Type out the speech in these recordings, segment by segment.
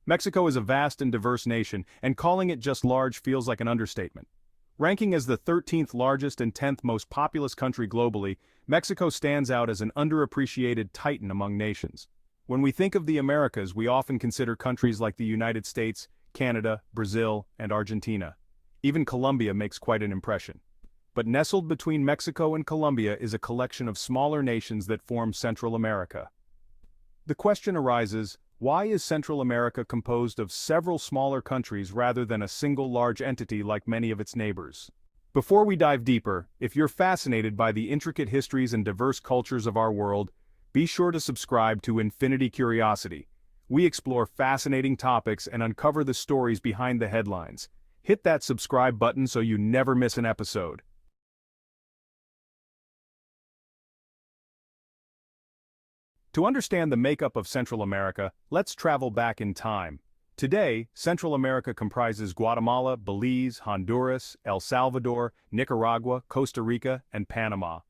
Mexico is a vast and diverse nation, and calling it just large feels like an understatement. Ranking as the 13th largest and 10th most populous country globally, Mexico stands out as an underappreciated titan among nations. When we think of the Americas, we often consider countries like the United States, Canada, Brazil, and Argentina. Even Colombia makes quite an impression. But nestled between Mexico and Colombia is a collection of smaller nations that form Central America. The question arises, why is Central America composed of several smaller countries rather than a single large entity like many of its neighbors? Before we dive deeper, if you're fascinated by the intricate histories and diverse cultures of our world, be sure to subscribe to Infinity Curiosity. We explore fascinating topics and uncover the stories behind the headlines. Hit that subscribe button so you never miss an episode. To understand the makeup of Central America, let's travel back in time. Today, Central America comprises Guatemala, Belize, Honduras, El Salvador, Nicaragua, Costa Rica, and Panama.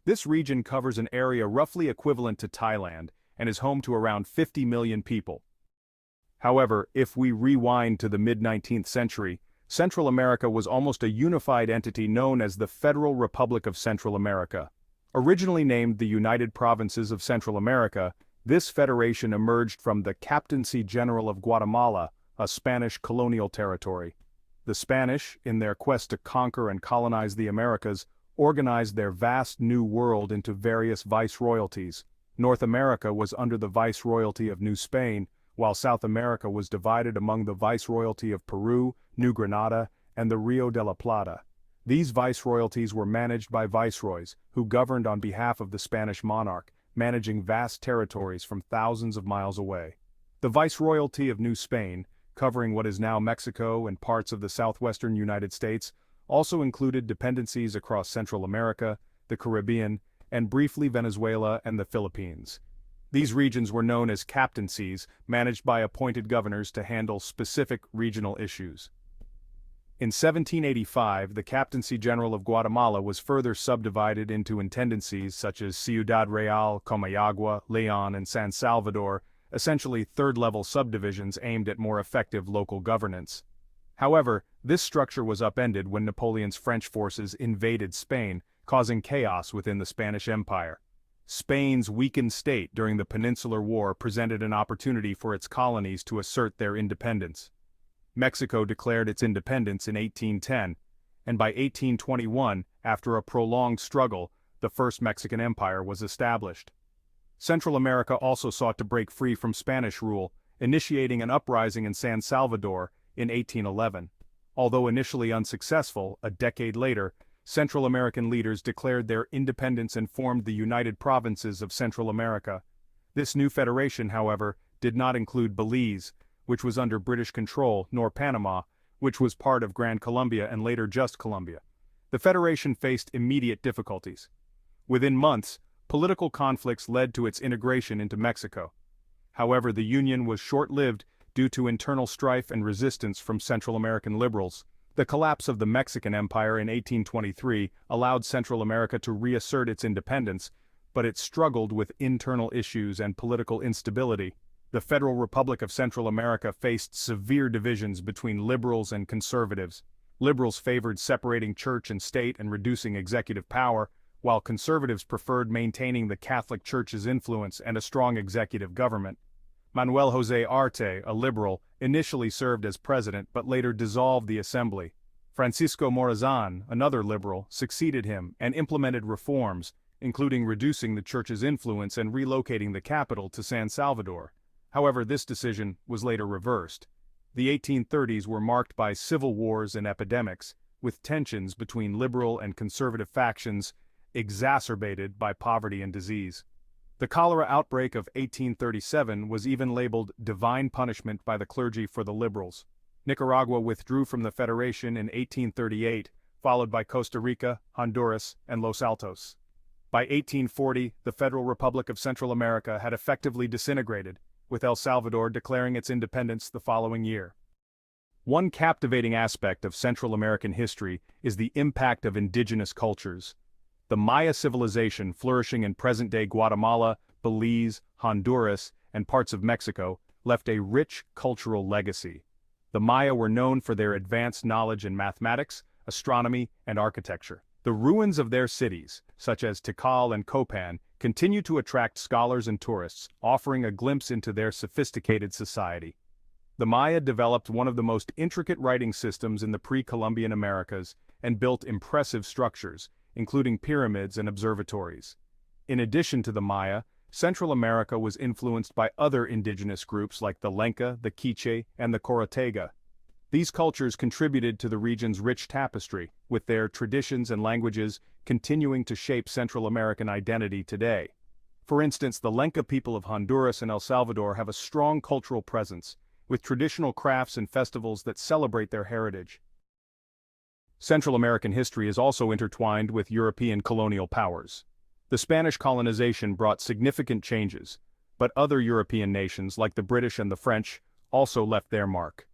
This region covers an area roughly equivalent to Thailand and is home to around 50 million people. However, if we rewind to the mid-19th century, Central America was almost a unified entity known as the Federal Republic of Central America. Originally named the United Provinces of Central America, this federation emerged from the Captaincy General of Guatemala, a Spanish colonial territory. The Spanish, in their quest to conquer and colonize the Americas, organized their vast New World into various viceroyalties. North America was under the viceroyalty of New Spain, while South America was divided among the viceroyalty of Peru, New Granada, and the Rio de la Plata. These viceroyalties were managed by viceroys, who governed on behalf of the Spanish monarch, managing vast territories from thousands of miles away. The viceroyalty of New Spain, covering what is now Mexico and parts of the southwestern United States, also included dependencies across Central America, the Caribbean, and briefly Venezuela and the Philippines. These regions were known as captaincies, managed by appointed governors to handle specific regional issues. In 1785, the Captaincy General of Guatemala was further subdivided into intendancies such as Ciudad Real, Comayagua, Leon, and San Salvador, essentially third-level subdivisions aimed at more effective local governance. However, this structure was upended when Napoleon's French forces invaded Spain, causing chaos within the Spanish Empire. Spain's weakened state during the Peninsular War presented an opportunity for its colonies to assert their independence. Mexico declared its independence in 1810, and by 1821, after a prolonged struggle, the First Mexican Empire was established. Central America also sought to break free from Spanish rule, initiating an uprising in San Salvador in 1811. Although initially unsuccessful, a decade later, Central American leaders declared their independence and formed the United Provinces of Central America. This new federation, however, did not include Belize, which was under British control, nor Panama, which was part of Gran Colombia and later just Colombia. The federation faced immediate difficulties. Within months, political conflicts led to its integration into Mexico. However, the union was short-lived due to internal strife and resistance from Central American liberals. The collapse of the Mexican Empire in 1823 allowed Central America to reassert its independence, but it struggled with internal issues and political instability. The Federal Republic of Central America faced severe divisions between liberals and conservatives. Liberals favored separating church and state and reducing executive power, while conservatives preferred maintaining the Catholic Church's influence and a strong executive government. Manuel José Arte, a liberal, initially served as president but later dissolved the assembly. Francisco Morazán, another liberal, succeeded him and implemented reforms, including reducing the church's influence and relocating the capital to San Salvador. However, this decision was later reversed. The 1830s were marked by civil wars and epidemics, with tensions between liberal and conservative factions exacerbated by poverty and disease. The cholera outbreak of 1837 was even labeled divine punishment by the clergy for the liberals. Nicaragua withdrew from the Federation in 1838, followed by Costa Rica, Honduras, and Los Altos. By 1840, the Federal Republic of Central America had effectively disintegrated, with El Salvador declaring its independence the following year. One captivating aspect of Central American history is the impact of indigenous cultures. The Maya civilization flourishing in present-day Guatemala, Belize, Honduras, and parts of Mexico left a rich cultural legacy. The Maya were known for their advanced knowledge in mathematics, astronomy, and architecture. The ruins of their cities, such as Tikal and Copan, continue to attract scholars and tourists, offering a glimpse into their sophisticated society. The Maya developed one of the most intricate writing systems in the pre-Columbian Americas and built impressive structures, including pyramids and observatories. In addition to the Maya, Central America was influenced by other indigenous groups like the Lenca, the Quiche, and the Corotega. These cultures contributed to the region's rich tapestry, with their traditions and languages continuing to shape Central American identity today. For instance, the Lenca people of Honduras and El Salvador have a strong cultural presence, with traditional crafts and festivals that celebrate their heritage. Central American history is also intertwined with European colonial powers. The Spanish colonization brought significant changes, but other European nations like the British and the French also left their mark.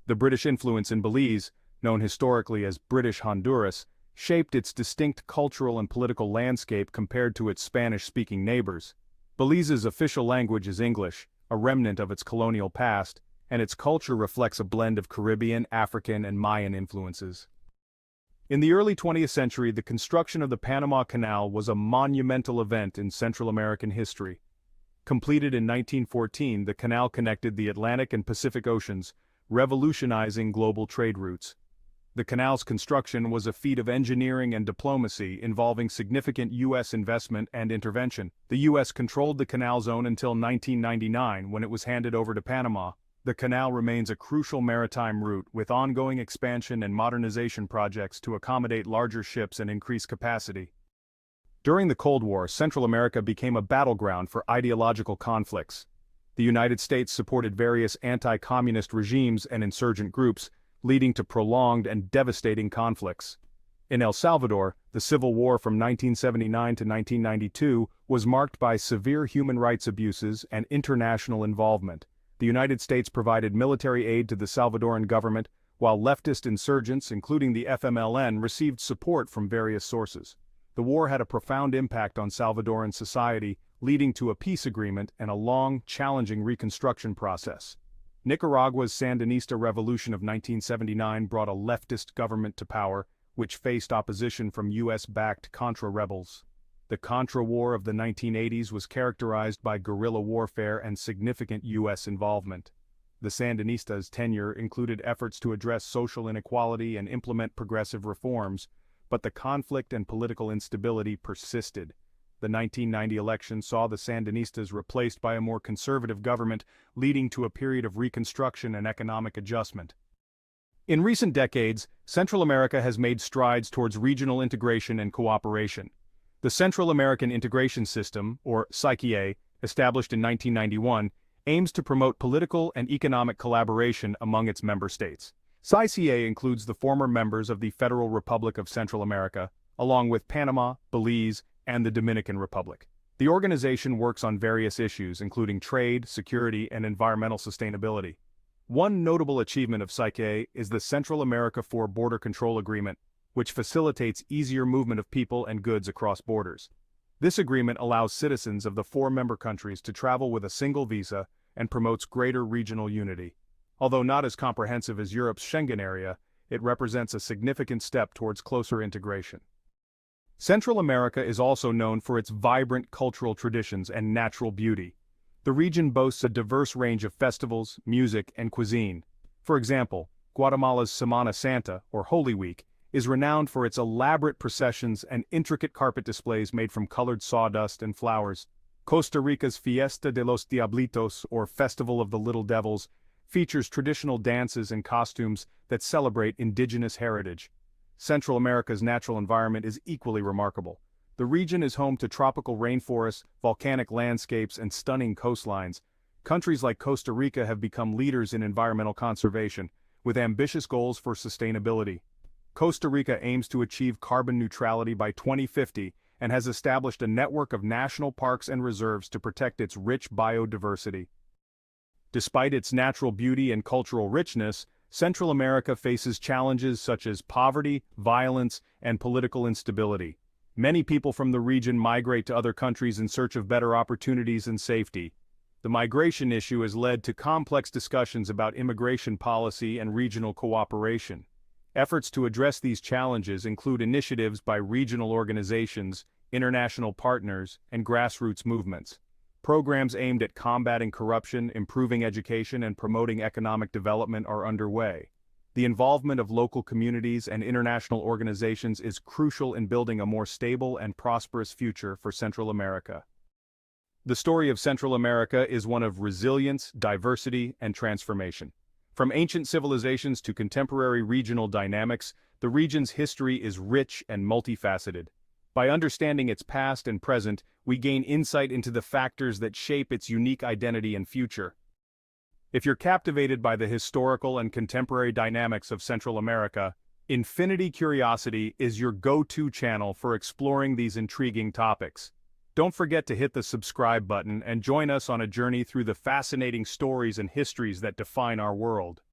The British influence in Belize, known historically as British Honduras, shaped its distinct cultural and political landscape compared to its Spanish-speaking neighbors. Belize's official language is English, a remnant of its colonial past, and its culture reflects a blend of Caribbean, African, and Mayan influences. In the early 20th century, the construction of the Panama Canal was a monumental event in Central American history. Completed in 1914, the canal connected the Atlantic and Pacific Oceans, revolutionizing global trade routes. The canal's construction was a feat of engineering and diplomacy involving significant U.S. investment and intervention. The U.S. controlled the canal zone until 1999, when it was handed over to Panama. The canal remains a crucial maritime route, with ongoing expansion and modernization projects to accommodate larger ships and increase capacity. During the Cold War, Central America became a battleground for ideological conflicts. The United States supported various anti-communist regimes and insurgent groups, leading to prolonged and devastating conflicts. In El Salvador, the Civil War from 1979 to 1992 was marked by severe human rights abuses and international involvement. The United States provided military aid to the Salvadoran government, while leftist insurgents, including the FMLN, received support from various sources. The war had a profound impact on Salvadoran society, leading to a peace agreement and a long, challenging reconstruction process. Nicaragua's Sandinista Revolution of 1979 brought a leftist government to power, which faced opposition from U.S.-backed Contra rebels. The Contra War of the 1980s was characterized by guerrilla warfare and significant U.S. involvement. The Sandinistas' tenure included efforts to address social inequality and implement progressive reforms, but the conflict and political instability persisted. The 1990 election saw the Sandinistas replaced by a more conservative government, leading to a period of reconstruction and economic adjustment. In recent decades, Central America has made strides towards regional integration and cooperation. The Central American Integration System, or CICA, established in 1991, aims to promote political and economic collaboration among its member states. CICA includes the former members of the Federal Republic of Central America, along with Panama, Belize, and the Dominican Republic. The organization works on various issues, including trade, security, and environmental sustainability. One notable achievement of CICA is the Central America IV Border Control Agreement, which facilitates easier movement of people and goods across borders. This agreement allows citizens of the four member countries to travel with a single visa and promotes greater regional unity. Although not as comprehensive as Europe's Schengen area, it represents a significant step towards closer integration. Central America is also known for its vibrant cultural traditions and natural beauty. The region boasts a diverse range of festivals, music, and cuisine. For example, Guatemala's Semana Santa, or Holy Week, is renowned for its elaborate processions and intricate carpet displays made from colored sawdust and flowers. Costa Rica's Fiesta de los Diablitos, or Festival of the Little Devils, features traditional dances and costumes that celebrate indigenous heritage. Central America's natural environment is equally remarkable. The region is home to tropical rainforests, volcanic landscapes, and stunning coastlines. Countries like Costa Rica have become leaders in environmental conservation, with ambitious goals for sustainability. Costa Rica aims to achieve carbon neutrality by 2050 and has established a network of national parks and reserves to protect its rich biodiversity. Despite its natural beauty and cultural richness, Central America faces challenges such as poverty, violence, and political instability. Many people from the region migrate to other countries in search of better opportunities and safety. The migration issue has led to complex discussions about immigration policy and regional cooperation. Efforts to address these challenges include initiatives by regional organizations, international partners, and grassroots movements. Programs aimed at combating corruption, improving education, and promoting economic development are underway. The involvement of local communities and international organizations is crucial in building a more stable and prosperous future for Central America. The story of Central America is one of resilience, diversity, and transformation. From ancient civilizations to contemporary regional dynamics, the region's history is rich and multifaceted. By understanding its past and present, we gain insight into the factors that shape its unique identity and future. If you're captivated by the historical and contemporary dynamics of Central America, Infinity Curiosity is your go-to channel for exploring these intriguing topics. Don't forget to hit the subscribe button and join us on a journey through the fascinating stories and histories that define our world.